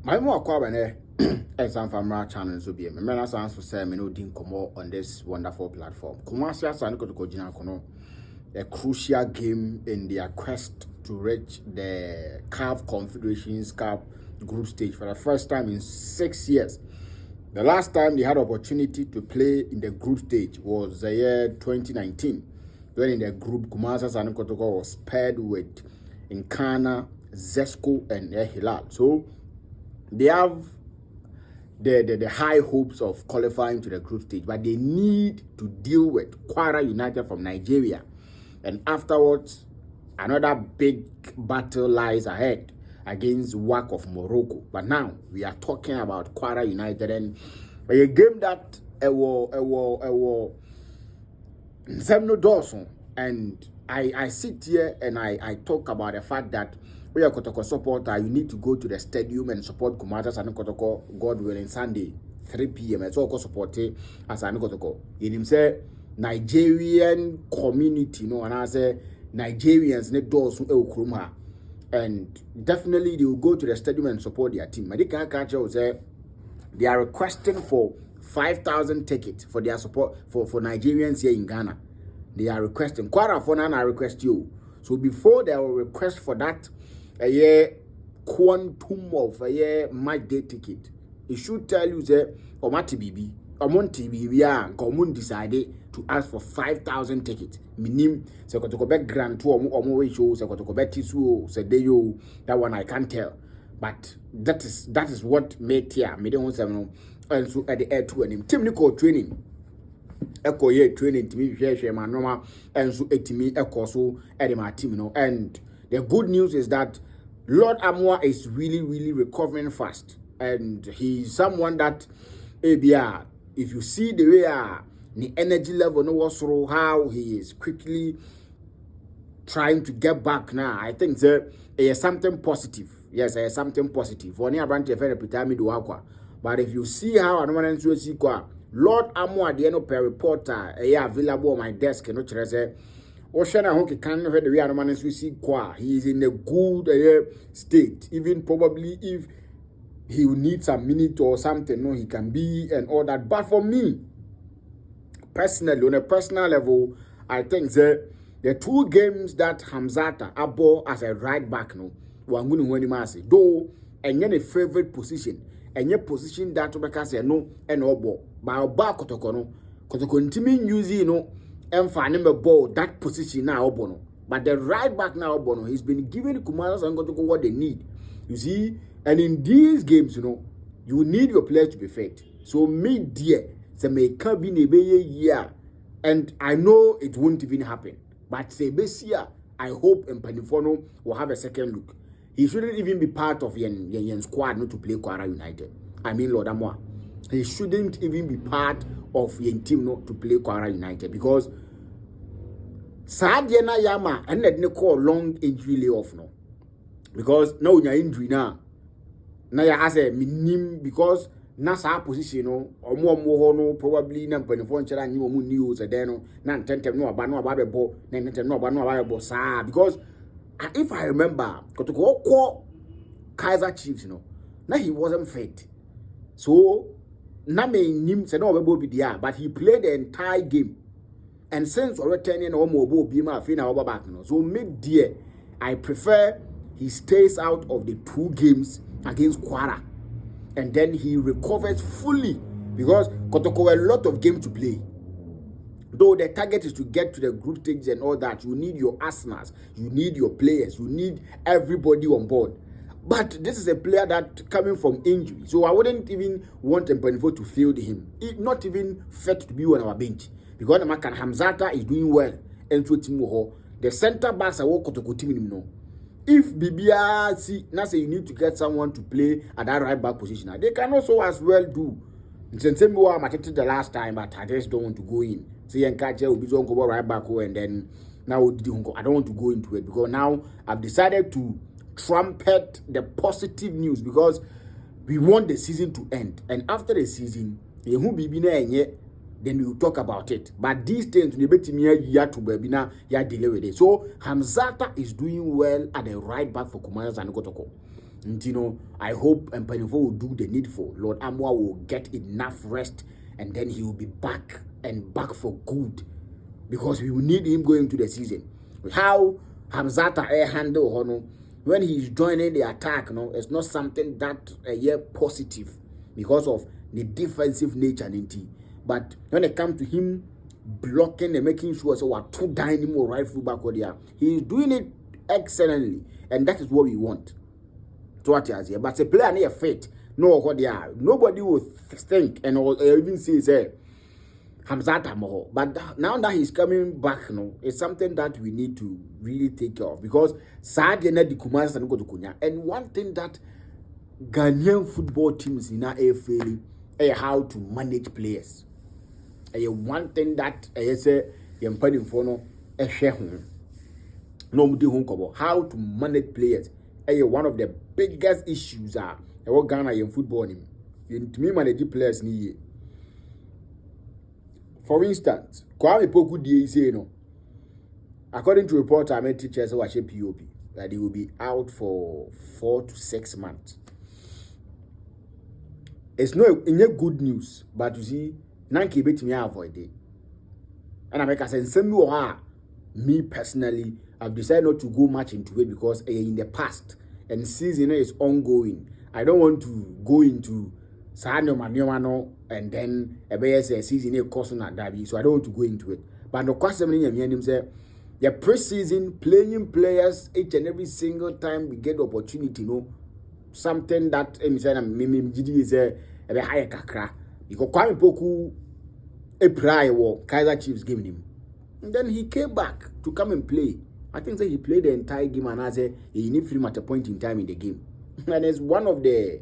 My more kwabane and some family channels will be a member sans to say me no din komo on this wonderful platform. Kumasi asan Kotoko jina kono a crucial game in their quest to reach the CAF Confederations Cup group stage for the first time in 6 years. The last time they had opportunity to play in the group stage was the year 2019, when in the group Kumasi asan Kotoko was paired with Nkana, Zesco, and Hilal. So they have the high hopes of qualifying to the group stage, but they need to deal with Kwara United from Nigeria. And afterwards, another big battle lies ahead against WAC of Morocco. But now we are talking about Kwara United, and a game that and I sit here and I talk about the fact that we are Kotoko supporter, you need to go to the stadium and support Kumasi and Kotoko, God willing, Sunday, 3 p.m. It's all support as an Kotoko. In him say Nigerian community, and I say Nigerians need doors to and definitely they will go to the stadium and support their team. Madika Kacha say they are requesting for 5,000 tickets for their support for Nigerians here in Ghana. They are requesting. Kwara for now, I request you. So before they will request for that, a year quantum of a year match day ticket, it should tell you that Omati BB, Omonti BB, Common decided to ask for 5,000 tickets. Minim, Sekotoko back grand tour, or show, Sekotoko Betisu, Sedeyo, that one I can't tell. But that is what made here, Medium 7, and so at the air 2 and him. Technical training. Echo ye training to me share my normal and so etimi echo so at my team and the good news is that Lord Amwa is really recovering fast, and he's someone that ABR, if you see the way the energy level no was through how he is quickly trying to get back now, I think there is something positive. Yes, there is something positive for near branch very pyramid wakwa. But if you see how anomaly see kwa Lord Amwa the no per reporter available on my desk no chere Oshana Hoki can hear the way anomaly see kwa he is in a good state, even probably if he will need some minute or something, no, he can be and all that. But for me personally, on a personal level, I think the two games that Hamzata abo as a right back no wangunu when masi though and a favorite position and your position that to say no and obo by oba Kotoko no Kotoko ntimi use no and number ball that position now obo no, but the right back now obo no, he's been giving Kumasi and Kotoko what they need, you see. And in these games, you need your players to be fit. So me dear, say may can be a year, and I know it won't even happen. But say this year, I hope Mpanifono will have a second look. He shouldn't even be part of Yen squad not to play Kwara United. I mean Lord Amwa. He shouldn't even be part of Yen team not to play Kwara United, because Sadiana Yama and let me call long injury layoff no. Because now your injury now. Now ya as a minim because nasa position no omo no probably na mpanifo nchara nyi omu news eden no na ntentem no aba no aba bebo na ntentem no aba bebo saa, because if I remember Kotoko Kaiser Chiefs na he wasn't fit, so na me nim se no bebo bi dia, but he played the entire game, and since returning omo obo bi ma fi na oba back so mid dear I prefer he stays out of the two games against Kwara, and then he recovers fully, because Kotoko a lot of games to play. Though the target is to get to the group stage and all that, you need your arsenals, you need your players, you need everybody on board. But this is a player that coming from injury, so I wouldn't even want Mpanifo to field him. It's not even fit to be on our bench, because the Makan Hamzata is doing well, and so Timo the center backs are all Kotoko team. If BBR see now say you need to get someone to play at that right back position, they can also as well do. It's the same way I attempted the last time, but I just don't want to go in. See and catch will be so go right back and then now I don't want to go into it, because now I've decided to trumpet the positive news, because we want the season to end, and after the season, then we will talk about it. But these things, we bet me ya to babina ya delay with it. So Hamzata is doing well at the right back for Kumasi and Kotoko. And I hope Mpanifo will do the needful. Lord Amwa will get enough rest, and then he will be back for good, because we will need him going to the season. How Hamzata handle Hono when he's joining the attack, it's not something that positive because of the defensive nature in T. But when it comes to him blocking and making sure so we're too dynamo right fullback or there, he's doing it excellently, and that is what we want. So what is here? But a player near fit, no what they are. Nobody will think and even say Hamzat Moho. But now that he's coming back, it's something that we need to really take care of, because sadly the Kumasi and Kotoko. And one thing that Ghanaian football teams in our failing is how to manage players. One thing that I say Yampani Fono a share no how to manage players. One of the biggest issues are what Ghana in football. To me, manage players ni. For instance, Kwame Poku die say according to reports I made teachers who are POP that he will be out for 4 to 6 months. It's not good news, but you see, Nanki bet me avoid it. And I make a sense. Me personally, I've decided not to go much into it because in the past and season is ongoing. I don't want to go into Sano Maniomano and then a season a course on Derby, so I don't want to go into it. But no question, him say the pre-season playing players each and every single time we get the opportunity, something that is a higher kakra because Kwame Poku a prior war Kaiser Chiefs giving him, and then he came back to come and play. I think that he played the entire game, and I said he need film at a point in time in the game. And it's one of the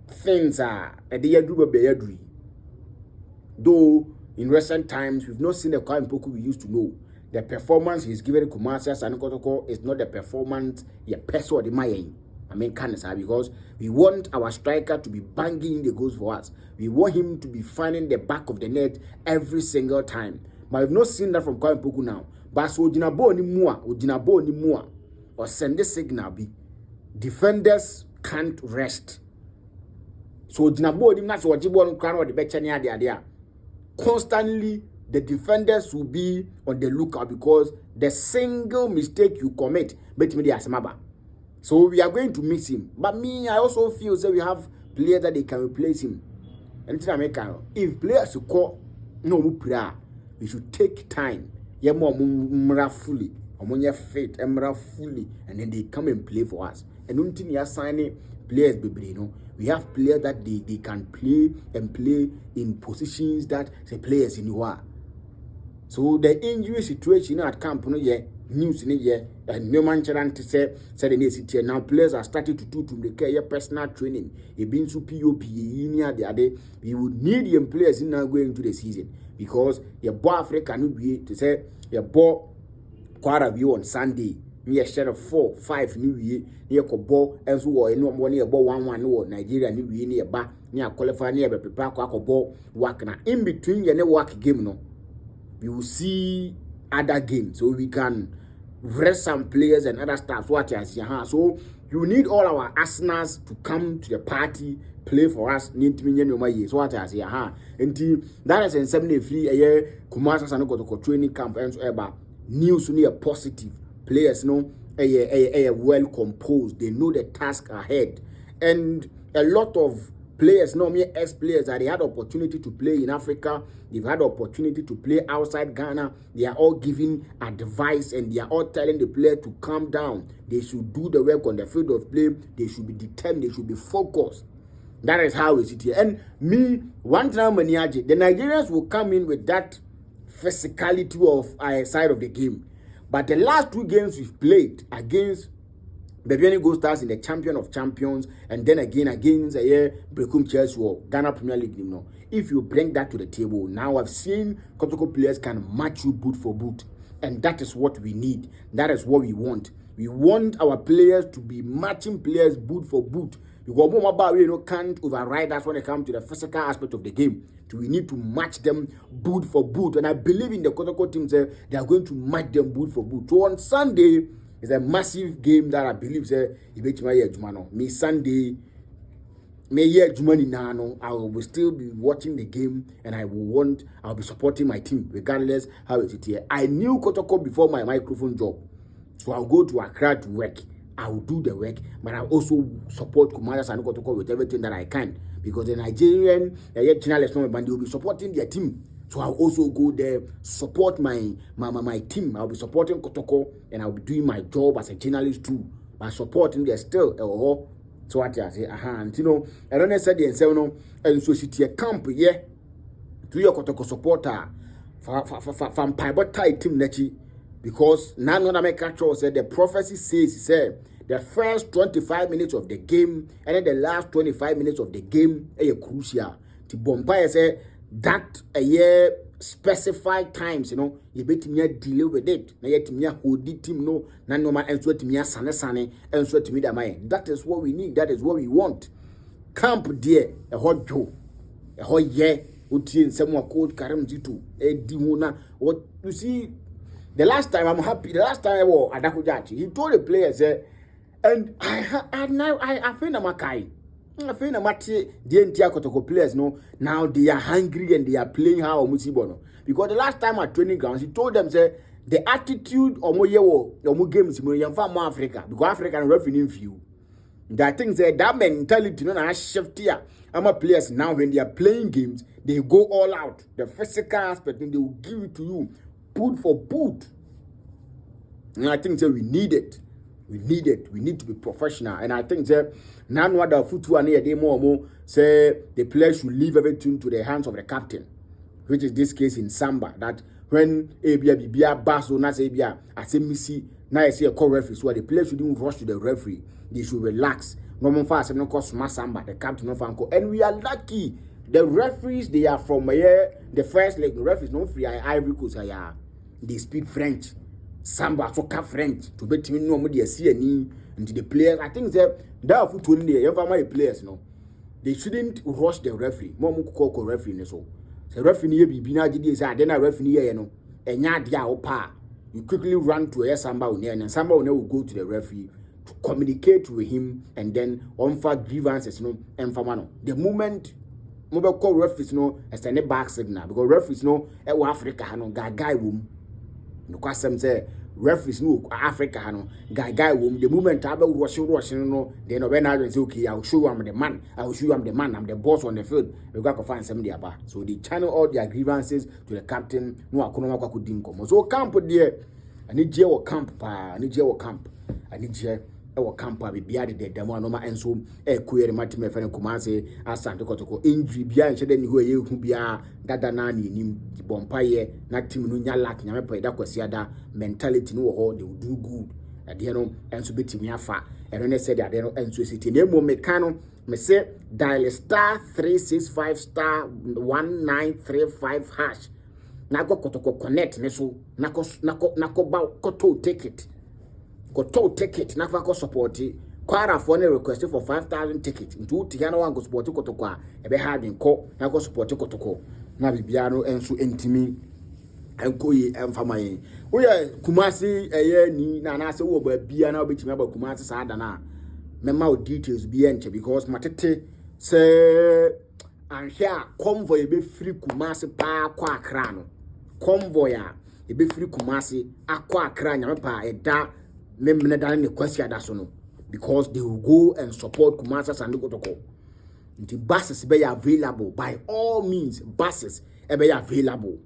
things at the Yadru. Though in recent times we've not seen the Kwame Poku we used to know. The performance he's given Kumasi and Kotoko is not the performance he person or the Mayan. I mean, because we want our striker to be banging the goals for us. We want him to be finding the back of the net every single time. But we've not seen that from Kwame Poku now. But so Ojinabo ni mua, or send the signal be defenders can't rest. So Ojinabo ni that's what Jibon crown or the Bechania there. Constantly the defenders will be on the lookout because the single mistake you commit, bet me the Asamaba. So we are going to miss him. But me, I also feel that we have players that they can replace him. And if players call no prayer, we should take time. Yeah, more fully, fit, fully, and then they come and play for us. And until you are signing players, baby, we have players that they can play and play in positions that say players in you are. So the injury situation at camp, news in a year, and no man to say the city. Now players are starting to do the care personal training. It been to POP the other. We would need young players in now going into the season because your boy Africa no be to say your boy quite a view on Sunday. Me a share of 4, 5 new year near Kobo and so on. No money about 1-1 no Nigeria new year near ba near qualify near the prepare Kobo work na in between your network game no. We will see other games so we can rest some players and other stuff. So you need all our arsenals to come to the party, play for us. So what I say, and that is in 73 a year. Kumasi and Kotoko training camp and so news near positive players. Well composed. They know the task ahead, and a lot of players, mere ex-players that they had opportunity to play in Africa, they've had opportunity to play outside Ghana. They are all giving advice and they are all telling the player to calm down. They should do the work on the field of play. They should be determined. They should be focused. That is how we sit here. And me, one time the Nigerians will come in with that physicality of our side of the game. But the last 2 games we've played against Bebiani Gold Stars in the Champion of Champions, and then again against Brekum Chelsea or Ghana Premier League. If you bring that to the table, now I've seen Kotoko players can match you boot for boot, and that is what we need. That is what we want. We want our players to be matching players boot for boot. Because can't override us when it comes to the physical aspect of the game. So we need to match them boot for boot, and I believe in the Kotoko teams they are going to match them boot for boot. So on Sunday, It's a massive game that I believe say you bet my Jumano. Me Sunday, me year Jumani Nano, I will still be watching the game and I'll be supporting my team regardless how it is here. I knew Kotoko before my microphone job. So I'll go to Accra to work. I will do the work, but I'll also support Commanders and Kotoko with everything that I can. Because the Nigerian journalists will be supporting their team. So I'll also go there, support my team. I'll be supporting Kotoko and I'll be doing my job as a journalist too. By supporting their still. So what I say, and you know, I don't necessarily say no, and so she a camp, yeah, to your Kotoko supporter, from Pibot team Nechi, because none of America said the prophecy says, the first 25 minutes of the game and then the last 25 minutes of the game are crucial. The Bombay say that a year specified times, you know, you bet me deal with it. Na yet me hold the team no, na no man and sweat me sane and sweat me that my. That is what we need. That is what we want. Camp there, a hot Joe, a hot year. Uti someone called Karam Jitu, a dimona. What you see? The last time I'm happy. The last time I was at Dakujachi, he told the players, and I feel Namakai. I feel Namati, the entire Kotoko players know now they are hungry and they are playing how Musibono. Because the last time at training grounds, he told them, say, the attitude of more games in more Africa, because African revenue few. That thing say that mentality, no, I shift here. I'm a players now when they are playing games, they go all out. The physical aspect, and they will give it to you, boot for boot. And I think that we need it. We need it. We need to be professional. And I think that now what the football near day more say the players should leave everything to the hands of the captain, which is this case in Samba. That when Abia Bass or not Abia, I say Missy, now I say a call referee, so the players shouldn't rush to the referee. They should relax. No more fast, no cause smash Samba, the captain of Anko. And we are lucky. The referees, they are from here, the first leg, the referees no free Ivory Coast, they speak French. Samba so French to bet me no more see any into the players. I think that football in there, my players no. They shouldn't rush the referee. More call referee so. The referee be na gidi say then a referee here no. Enya dia opa. You quickly run to a Samba and Samba will go to the referee to communicate with him and then on for grievances no and for mano. The moment mobile call referees no send a back signal because referees no Africa no guy wom. No question say referees no Africa no guy wom the moment I will rushing no then when I say okay I'll show you I'm the man I'm the boss on the field we got to find somebody about so they channel all their grievances to the captain no akono makwa dinko so camp there I need you camp pa I need you camp our camp be beard the demo no ma enso query matime fene Kumase asante Kotoko injury bia nche de ni ho ye hu bia dada na ni nim bompaye na team no nya lack nyame pa da kwasi ada mentality no wo ho they will do good ade no enso betimi afa eno ne said ade no enso city na emo meka no me say dial star 365 star 1935 hash na go Kotoko connect ne so na ko ba koto ticket Kotoko ticket na kwa support kwara for ne request for 5,000 ticket into tiana wan go support Kotoko a ebe hard nko na go support Kotoko na bibia no enso entimi enko yi emfama yi wo ye Kumasi eye ni na na se wo ba bia na obetimi aba Kumasi sa ada na mema o details bia nche because matete se anhia convoy ebe free Kumasi pa kwa Accra no convoy a ebe free Kumasi akwa Accra nyame pa eda memne dan ne kwasi ada so no because they will go and support Kumasi and Kotoko. The buses be available by all means. Buses be available.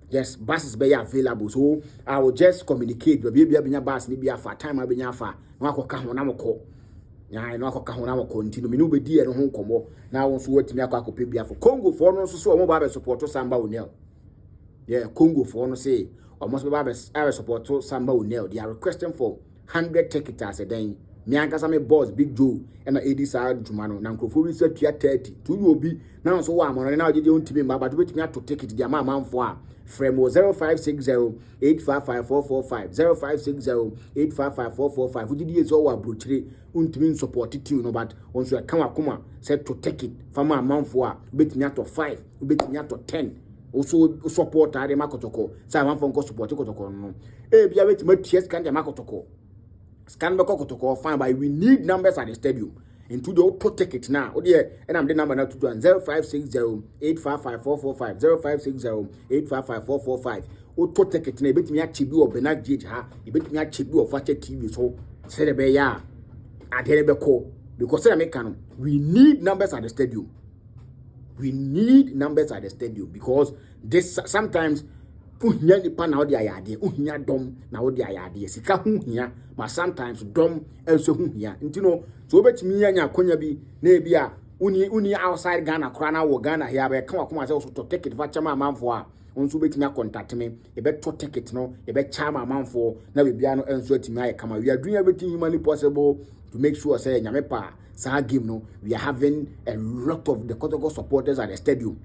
Yes, buses be available. So I will just communicate. Baby, be bus ni be afa time be afa. No akoka ho na moko. Ya no akoka ho na moko ntino me no be di e no ho nkomo. Na won so watimi akope bia for Congo for no so mo ba be support Samba Onel. Yeah, Congo for no say almost be ba support Samba Onel. They are requesting for 100 tickets as a day. Me ankasa me boss Big Joe and na Edi Side Jumano na nkrofo bi say 30 to you obi na so wa amon na oje ontimi mba but wetimi ato ticket dia ma manfo a frame 0560855445 0560855445 udi die so wa brochire ontimi support team no but on so kan akoma say to ticket fama manfo a betimi ato 5 betimi ato 10 also support ade Kotoko say manfo nko support Kotoko no e bia betimi ties kan dia Kotoko Scan back Kotoko fine, but we need numbers at the stadium. Into the auto ticket now. Oh dear, and I'm the number now to do 0560-855-445 0560-855-445. Auto ticket na bit me at Chibu or Benag Jage ha, you bit me at Chibu or Fatcher TV so say the bay ya at Helebeko because I make canon. We need numbers at the stadium. We need numbers at the stadium because this sometimes unya nipa na odi ayade unya dom na odi ayade sika huhia ma sometimes dom enso huhia ntino so obetimi anya akonya bi na ebi a uni outside Ghana kra na wo Ghana here be kan akoma se so to ticket fa chama manfo a onso betimi contact me e be to ticket no e be chama manfo na be bia no enso atimi aye kama we are doing everything humanly possible to make sure say nyame pa sa game no we are having a lot of the Kotoko supporters at the stadium.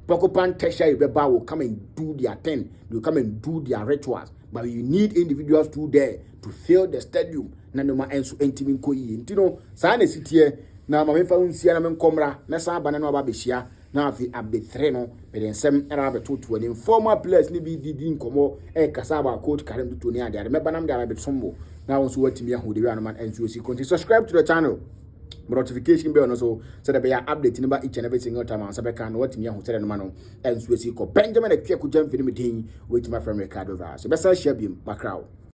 Pokopan Tesha Ibeba will come and do their thing. They will come and do their rituals. But you need individuals to there to fill the stadium. Nanoma enso entimin koyi. You know, Sana city here. Na mamefa unsia na menkomra. Na sa banana ababeshia. Na afi abetre no. But sem era abetutu. Ni former players ni bi didi nkomo. Kasaba coach Karim Tutoni ade. Remember nam de abetsombo. Na wonso watimi ahu de wi anoman enso si. Continue subscribe to the channel. Notification bell also so that be update number each and every single time on Sabeka and what me who said no man and so Benjamin a quick jump film with my friend Ricardo. So best share him, my crowd.